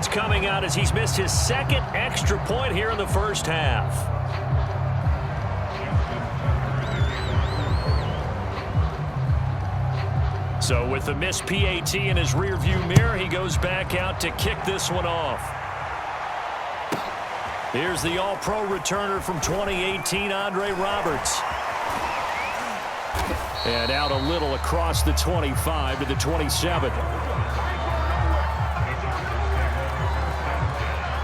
offense coming out as he's missed his second extra point here in the first half. So with the missed PAT in his rearview mirror, he goes back out to kick this one off. Here's the All-Pro returner from 2018, Andre Roberts. And out a little across the 25 to the 27.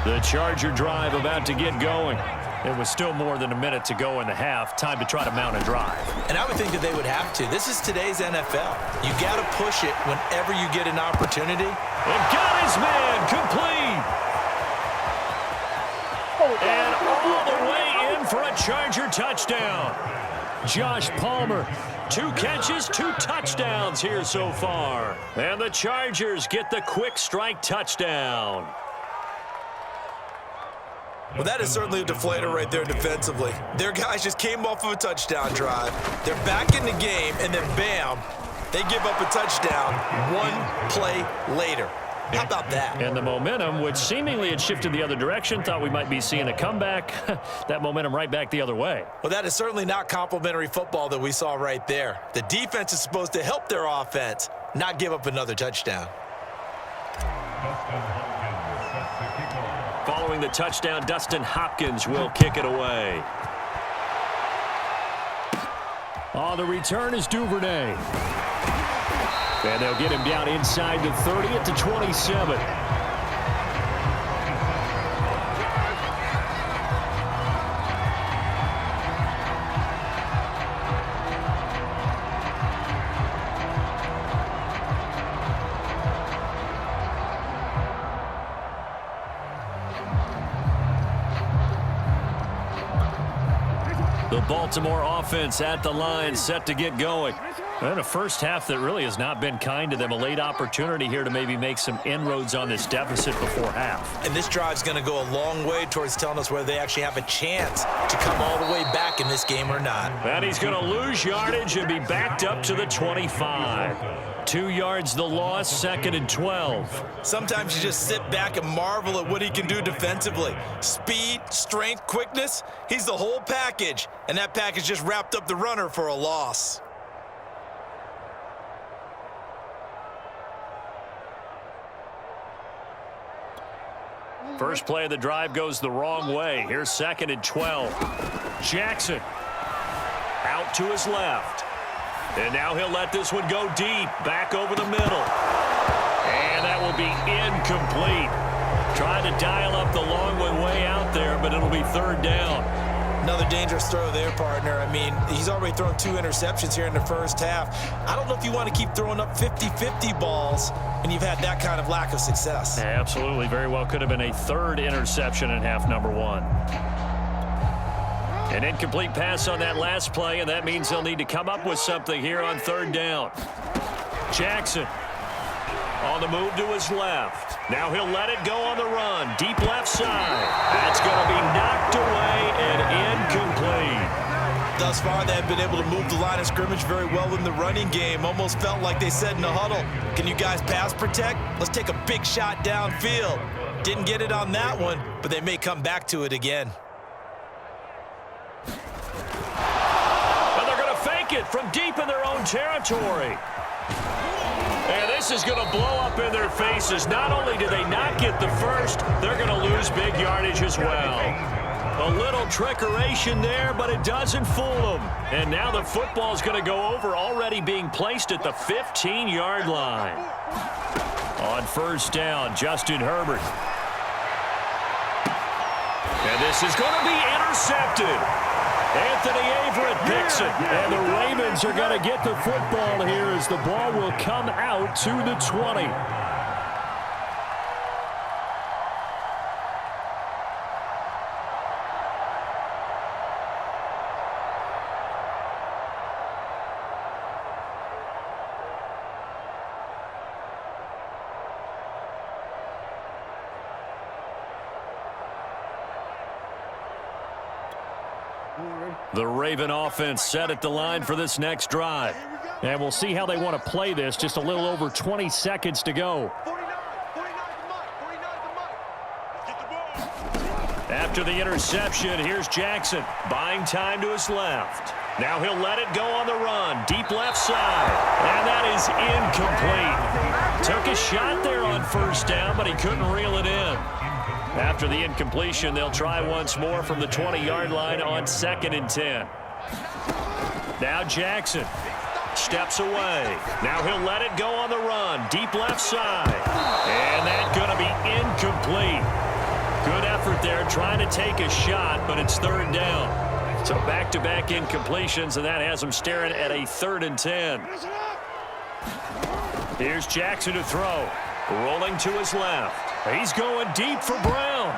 The Charger drive about to get going. It was still more than a minute to go in the half. Time to try to mount a drive. And I would think that they would have to. This is today's NFL. You got to push it whenever you get an opportunity. And got his man complete. And all the way in for a Charger touchdown. Josh Palmer, 2 catches, 2 touchdowns here so far. And the Chargers get the quick strike touchdown. Well, that is certainly a deflator right there defensively. Their guys just came off of a touchdown drive. They're back in the game, and then bam, they give up a touchdown 1 play later. How about that? And the momentum, which seemingly had shifted the other direction, thought we might be seeing a comeback. That momentum right back the other way. Well, that is certainly not complimentary football that we saw right there. The defense is supposed to help their offense, not give up another touchdown. Following the touchdown, Dustin Hopkins will kick it away. On the return is Duvernay. And they'll get him down inside the 30 at the 27. The Baltimore offense at the line, set to get going. And a first half that really has not been kind to them. A late opportunity here to maybe make some inroads on this deficit before half. And this drive's going to go a long way towards telling us whether they actually have a chance to come all the way back in this game or not. And he's going to lose yardage and be backed up to the 25. 2 yards the loss, 2nd and 12. Sometimes you just sit back and marvel at what he can do defensively. Speed, strength, quickness, he's the whole package. And that package just wrapped up the runner for a loss. First play of the drive goes the wrong way. Here's 2nd and 12. Jackson out to his left. And now he'll let this one go deep, back over the middle. And that will be incomplete. Trying to dial up the long one way out there, but it'll be 3rd down. Another dangerous throw there, partner. I mean, he's already thrown 2 interceptions here in the first half. I don't know if you want to keep throwing up 50-50 balls when you've had that kind of lack of success. Absolutely. Very well could have been a 3rd interception in half number 1. An incomplete pass on that last play, and that means they'll need to come up with something here on 3rd down. Jackson on the move to his left. Now he'll let it go on the run. Deep left side. That's going to be knocked away and incomplete. Thus far, they've been able to move the line of scrimmage very well in the running game. Almost felt like they said in the huddle, can you guys pass protect? Let's take a big shot downfield. Didn't get it on that one, but they may come back to it again. And they're going to fake it from deep in their own territory. And this is going to blow up in their faces. Not only do they not get the first, they're going to lose big yardage as well. A little trickeration there, but it doesn't fool them. And now the football's going to go over, already being placed at the 15-yard line. On 1st down, Justin Herbert. And this is going to be intercepted. Anthony Averett picks it, and the Ravens are going to get the football here as the ball will come out to the 20. The Raven offense set at the line for this next drive. And we'll see how they want to play this. Just a little over 20 seconds to go. After the interception, here's Jackson, buying time to his left. Now he'll let it go on the run, deep left side, and that is incomplete. Took a shot there on first down, but he couldn't reel it in. After the incompletion, they'll try once more from the 20-yard line on 2nd and 10. Now Jackson steps away. Now he'll let it go on the run, deep left side, and that's going to be incomplete. Good effort there, trying to take a shot, but it's 3rd down. So back-to-back incompletions, and that has him staring at a 3rd and 10. Here's Jackson to throw. Rolling to his left. He's going deep for Brown.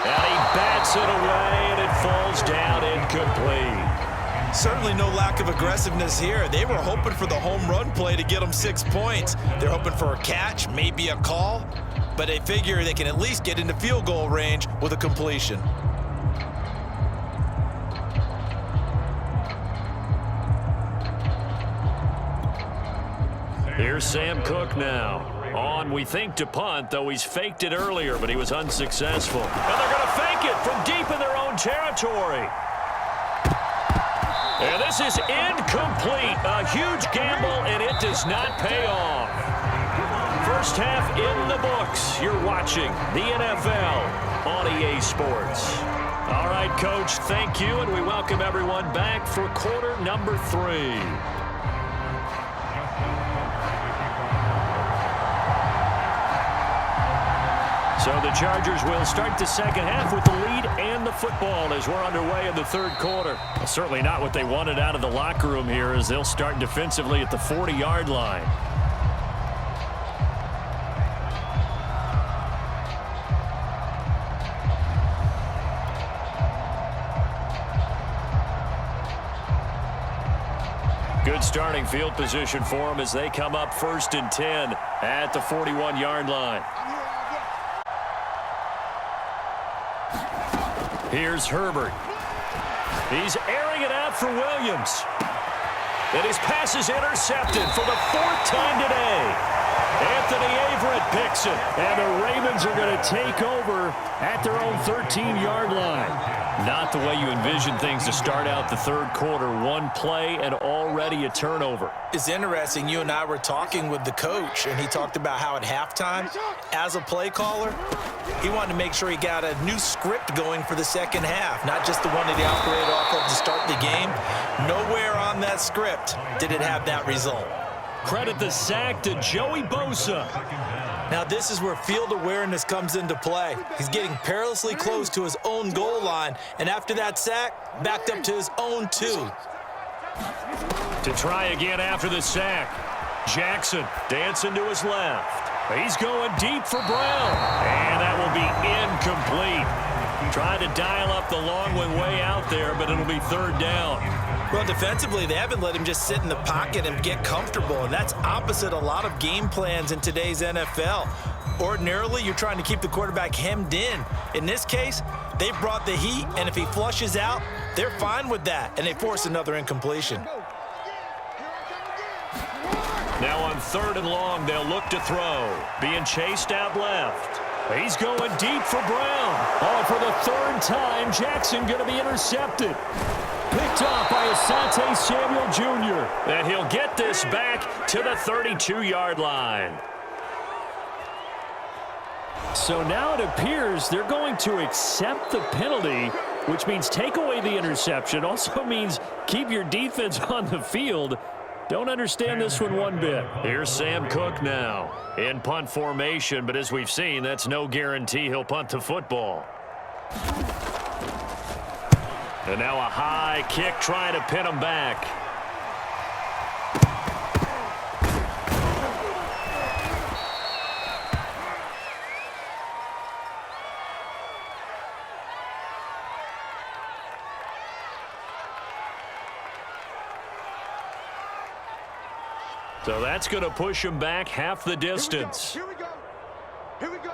And he bats it away, and it falls down incomplete. Certainly no lack of aggressiveness here. They were hoping for the home run play to get them 6 points. They're hoping for a catch, maybe a call, but they figure they can at least get into field goal range with a completion. Here's Sam Cook now. On, we think, to punt, though he's faked it earlier, but he was unsuccessful. And they're going to fake it from deep in their own territory. And this is incomplete. A huge gamble, and it does not pay off. First half in the books. You're watching the NFL on EA Sports. All right, Coach, thank you, and we welcome everyone back for quarter number 3. So the Chargers will start the second half with the lead and the football as we're underway in the 3rd quarter. Well, certainly not what they wanted out of the locker room here as they'll start defensively at the 40-yard line. Good starting field position for them as they come up 1st and 10 at the 41-yard line. Here's Herbert. He's airing it out for Williams. And his pass is intercepted for the 4th time today. Anthony Averett picks it. And the Ravens are going to take over at their own 13-yard line. Not the way you envision things to start out the 3rd quarter. One play and already a turnover. It's interesting. You and I were talking with the coach, and he talked about how at halftime, as a play caller, he wanted to make sure he got a new script going for the second half, not just the one that he operated off of to start the game. Nowhere on that script did it have that result. Credit the sack to Joey Bosa. Now this is where field awareness comes into play. He's getting perilously close to his own goal line, and after that sack, backed up to his own 2. To try again after the sack. Jackson dancing to his left. He's going deep for Brown. And that will be incomplete. Trying to dial up the long one way out there, but it'll be 3rd down. Well, defensively, they haven't let him just sit in the pocket and get comfortable, and that's opposite a lot of game plans in today's NFL. Ordinarily, you're trying to keep the quarterback hemmed in. In this case, they brought the heat, and if he flushes out, they're fine with that, and they force another incompletion. Now on 3rd and long, they'll look to throw. Being chased out left. He's going deep for Brown. Oh, for the 3rd time, Jackson going to be intercepted. Picked off by Asante Samuel Jr. And he'll get this back to the 32-yard line. So now it appears they're going to accept the penalty, which means take away the interception. Also means keep your defense on the field. Don't understand this one bit. Here's Sam Cook now in punt formation, but as we've seen, that's no guarantee he'll punt the football. And now a high kick trying to pin him back. So that's going to push him back half the distance. Here we go. Here we go.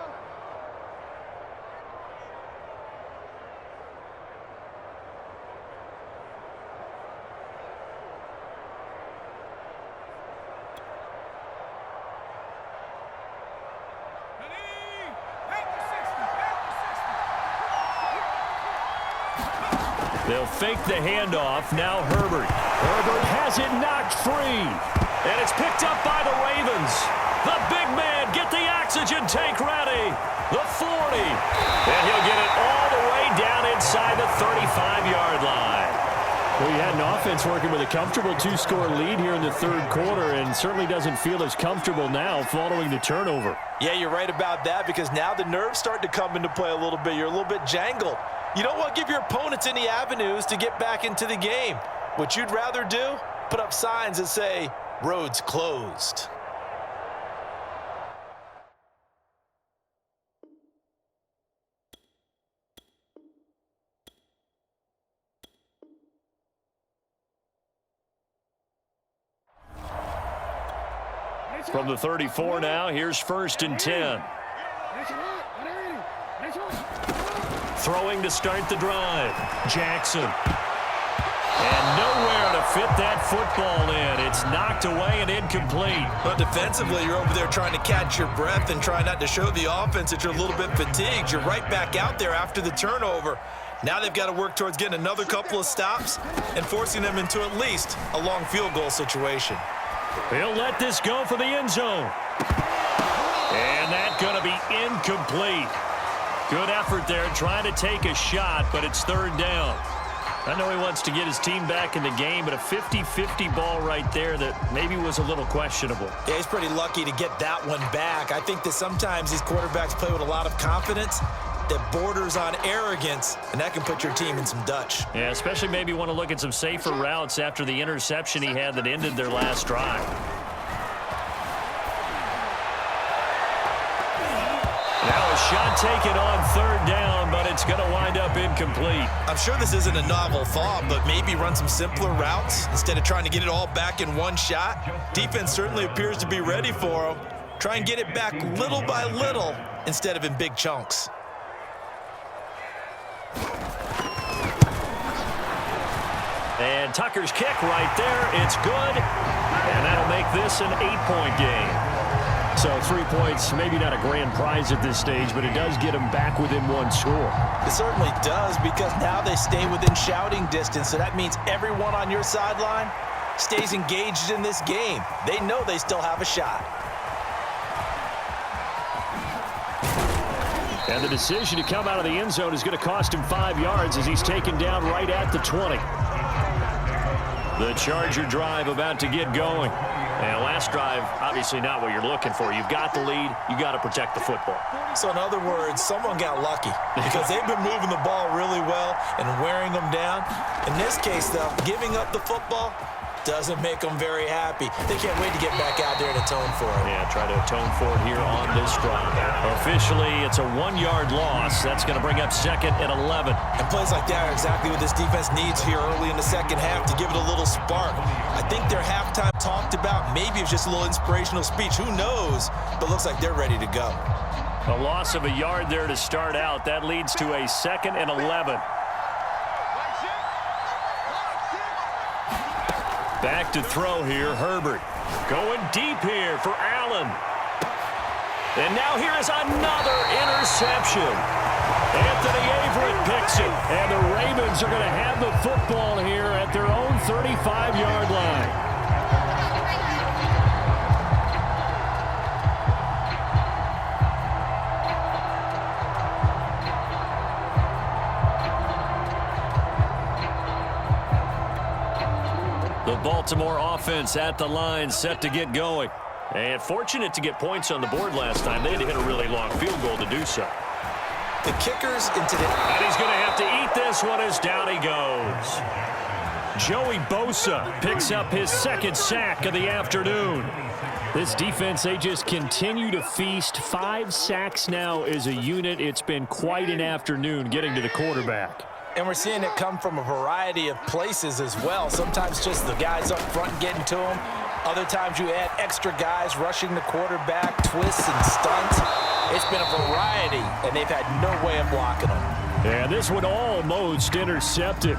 They'll fake the handoff. Now Herbert. Herbert has it knocked free. And it's picked up by the Ravens. The big man, get the oxygen tank ready. The 40. And he'll get it all the way down inside the 35-yard line. Well, you had an offense working with a comfortable 2-score lead here in the third quarter and certainly doesn't feel as comfortable now following the turnover. Yeah, you're right about that because now the nerves start to come into play a little bit. You're a little bit jangled. You don't want to give your opponents any avenues to get back into the game. What you'd rather do, put up signs that say, roads closed. From the 34 now, here's 1st and 10. Throwing to start the drive. Jackson. And nowhere to fit that football in. It's knocked away and incomplete. But defensively, you're over there trying to catch your breath and try not to show the offense that you're a little bit fatigued. You're right back out there after the turnover. Now they've got to work towards getting another couple of stops and forcing them into at least a long field goal situation. He'll let this go for the end zone. And that's going to be incomplete. Good effort there trying to take a shot, but it's 3rd down. I know he wants to get his team back in the game, but a 50-50 ball right there that maybe was a little questionable. Yeah, he's pretty lucky to get that one back. I think that sometimes these quarterbacks play with a lot of confidence that borders on arrogance, and that can put your team in some Dutch. Yeah, especially maybe want to look at some safer routes after the interception he had that ended their last drive. Now a shot taken on 3rd down, but it's going to wind up incomplete. I'm sure this isn't a novel thought, but maybe run some simpler routes instead of trying to get it all back in one shot. Defense certainly appears to be ready for him. Try and get it back little by little instead of in big chunks. And Tucker's kick right there. It's good. And that'll make this an 8-point game. So 3 points, maybe not a grand prize at this stage, but it does get them back within 1 score. It certainly does because now they stay within shouting distance. So that means everyone on your sideline stays engaged in this game. They know they still have a shot. And the decision to come out of the end zone is going to cost him 5 yards as he's taken down right at the 20. The Charger drive about to get going. And last drive, obviously not what you're looking for. You've got the lead. You got to protect the football. So in other words, someone got lucky because they've been moving the ball really well and wearing them down. In this case, though, giving up the football doesn't make them very happy. They can't wait to get back out there and atone for it. Yeah, try to atone for it here on this drive. Officially, it's a 1-yard loss. That's going to bring up 2nd and 11. And plays like that are exactly what this defense needs here early in the second half to give it a little spark. I think their halftime talked about maybe it's just a little inspirational speech. Who knows? But looks like they're ready to go. A loss of a yard there to start out. That leads to a 2nd and 11. Back to throw here, Herbert. Going deep here for Allen. And now here is another interception. Anthony Averett picks it. And the Ravens are going to have the football here at their own 35-yard line. The Baltimore offense at the line, set to get going. And fortunate to get points on the board last time. They had to hit a really long field goal to do so. The kickers into the... And he's going to have to eat this one as down he goes. Joey Bosa picks up his 2nd sack of the afternoon. This defense, they just continue to feast. 5 sacks now as a unit. It's been quite an afternoon getting to the quarterback. And we're seeing it come from a variety of places as well. Sometimes just the guys up front getting to them. Other times you add extra guys rushing the quarterback, twists and stunts. It's been a variety, and they've had no way of blocking them. And this one almost intercepted.